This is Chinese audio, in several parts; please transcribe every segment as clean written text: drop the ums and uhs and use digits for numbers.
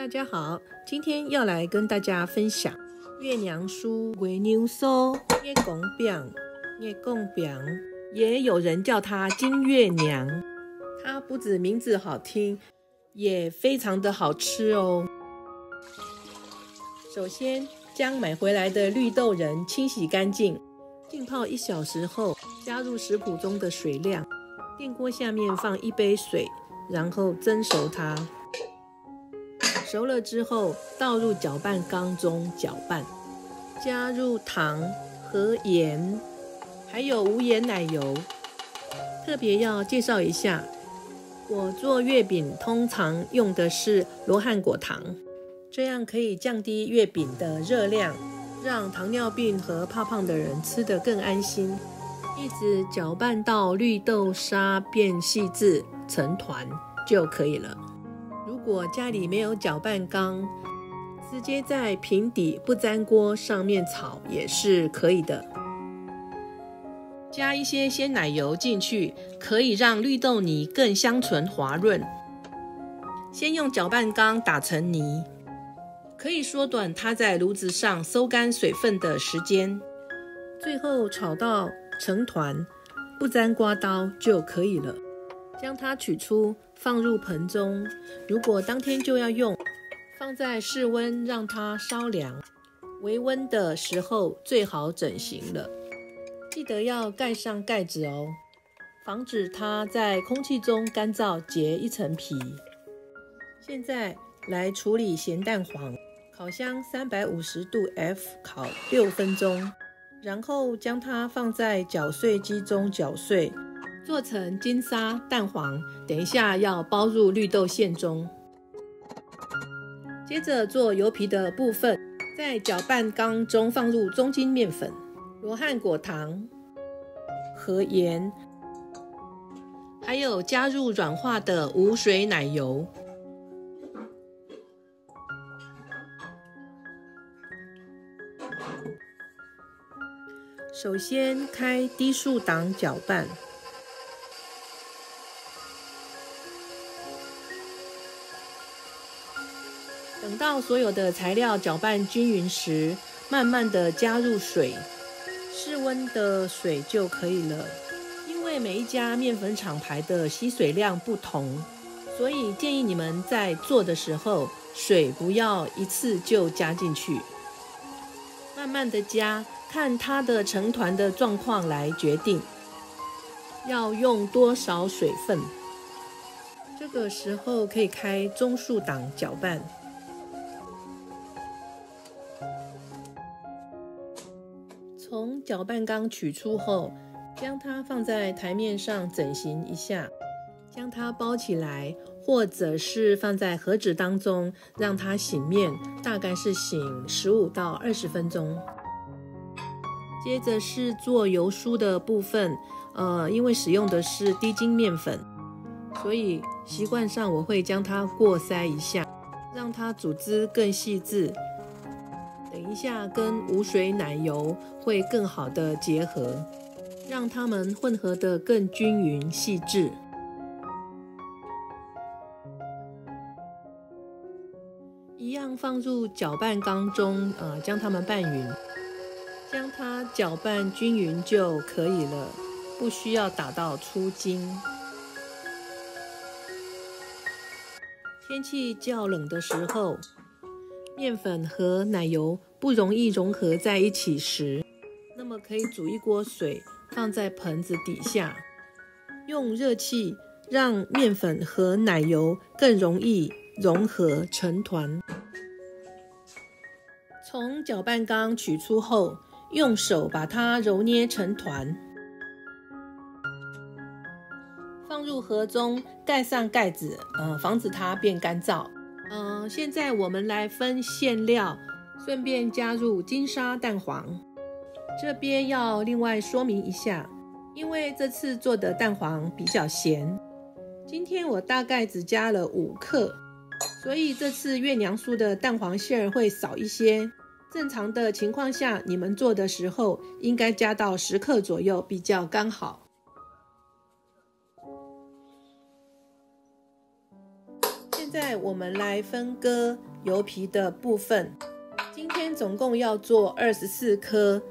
大家好，今天要来跟大家分享月娘酥、月娘酥、月公饼、月公饼，也有人叫它金月娘。它不止名字好听，也非常的好吃哦。首先，将买回来的绿豆仁清洗干净，浸泡1小时后，加入食谱中的水量。电锅下面放1杯水，然后蒸熟它。熟了之后，倒入搅拌缸中搅拌，加入糖和盐，还有无盐奶油。特别要介绍一下，我做月饼通常用的是罗汉果糖，这样可以降低月饼的热量，让糖尿病和怕胖的人吃得更安心。一直搅拌到绿豆沙变细致成团就可以了。如果家里没有搅拌缸，直接在平底不粘锅上面炒也是可以的。加一些鲜奶油进去，可以让绿豆泥更香醇滑润。先用搅拌缸打成泥，可以缩短它在炉子上收干水分的时间。最后炒到成团，不沾刮刀就可以了。将它取出，放入盆中。如果当天就要用，放在室温让它稍凉，微温的时候最好整形了。记得要盖上盖子哦，防止它在空气中干燥结一层皮。现在来处理咸蛋黄，烤箱350度 F 烤6分钟，然后将它放在搅碎机中搅碎，做成金沙蛋黄。等一下要包入绿豆馅中。接着做油皮的部分，在搅拌缸中放入中筋面粉、罗汉果糖和盐，还有加入软化的无水奶油。首先开低速档搅拌，等到所有的材料搅拌均匀时，慢慢的加入水，室温的水就可以了。因为每一家面粉厂牌的吸水量不同，所以建议你们在做的时候，水不要一次就加进去，慢慢的加，看它的成团的状况来决定要用多少水分。这个时候可以开中速档搅拌。从搅拌缸取出后，将它放在台面上整形一下，将它包起来，或者是放在盒子当中，让它醒面，大概是醒15到20分钟。接着是做油酥的部分，因为使用的是低筋面粉，所以习惯上我会将它过筛一下，让它组织更细致。等一下跟无水奶油会更好的结合，让它们混合得更均匀细致。一样放入搅拌缸中，将它们拌匀，将它搅拌均匀就可以了，不需要打到出筋。天气较冷的时候，面粉和奶油不容易融合在一起时，那么可以煮一锅水放在盆子底下，用热气让面粉和奶油更容易融合成团。从搅拌缸取出后，用手把它揉捏成团，放入盒中，盖上盖子，防止它变干燥。现在我们来分馅料，顺便加入金沙蛋黄。这边要另外说明一下，因为这次做的蛋黄比较咸，今天我大概只加了5克，所以这次月娘酥的蛋黄馅会少一些。正常的情况下，你们做的时候应该加到10克左右，比较刚好。现在我们来分割油皮的部分。今天总共要做24颗，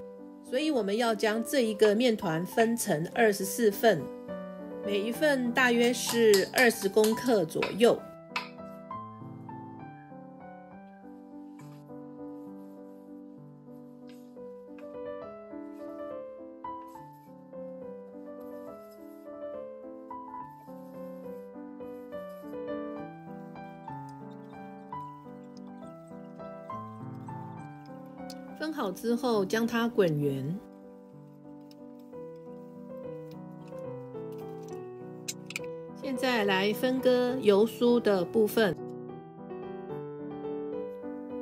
所以我们要将这一个面团分成24份，每一份大约是20公克左右。分好之后，将它滚圆。现在来分割油酥的部分，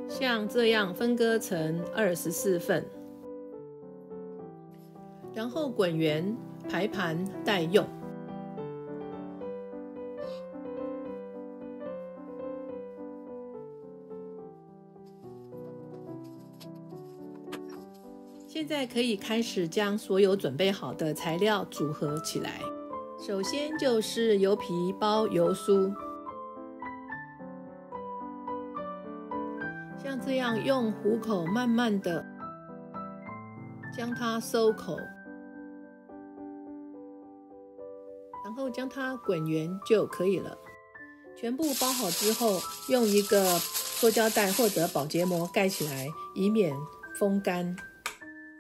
像这样分割成24份，然后滚圆排盘待用。现在可以开始将所有准备好的材料组合起来。首先就是油皮包油酥，像这样用虎口慢慢的将它收口，然后将它滚圆就可以了。全部包好之后，用一个塑胶袋或者保洁膜盖起来，以免风干。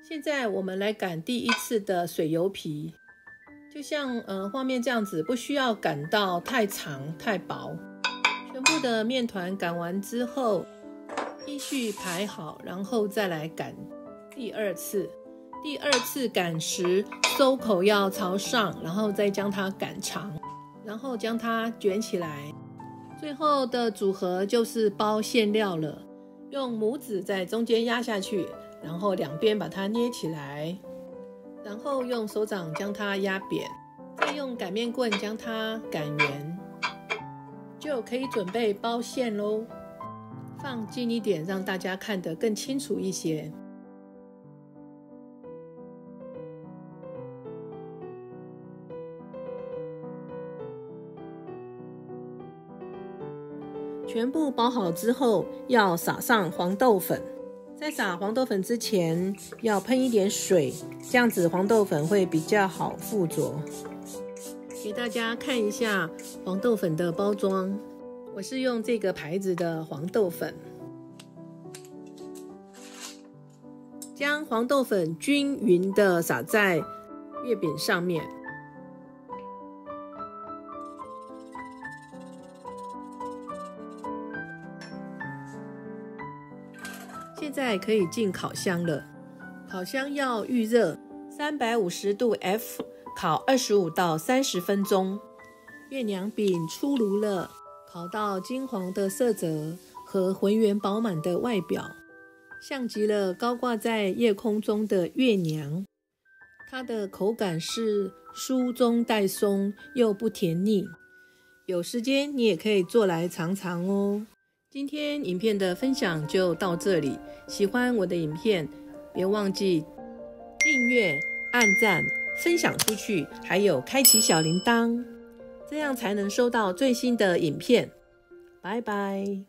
现在我们来擀第一次的水油皮，就像画面这样子，不需要擀到太长太薄。全部的面团擀完之后，依序排好，然后再来擀第二次。第二次擀时，收口要朝上，然后再将它擀长，然后将它卷起来。最后的组合就是包馅料了，用拇指在中间压下去，然后两边把它捏起来，然后用手掌将它压扁，再用擀面棍将它擀圆，就可以准备包馅咯。放近一点，让大家看得更清楚一些。全部包好之后，要撒上黄豆粉。在撒黄豆粉之前，要喷一点水，这样子黄豆粉会比较好附着。给大家看一下黄豆粉的包装，我是用这个牌子的黄豆粉。将黄豆粉均匀的撒在月饼上面。现在可以进烤箱了，烤箱要预热350度 F， 烤25到30分钟。月娘饼出炉了，烤到金黄的色泽和浑圆饱满的外表，像极了高挂在夜空中的月娘。它的口感是酥中带松，又不甜腻。有时间你也可以做来尝尝哦。今天影片的分享就到这里，喜欢我的影片，别忘记订阅、按赞、分享出去，还有开启小铃铛，这样才能收到最新的影片。拜拜。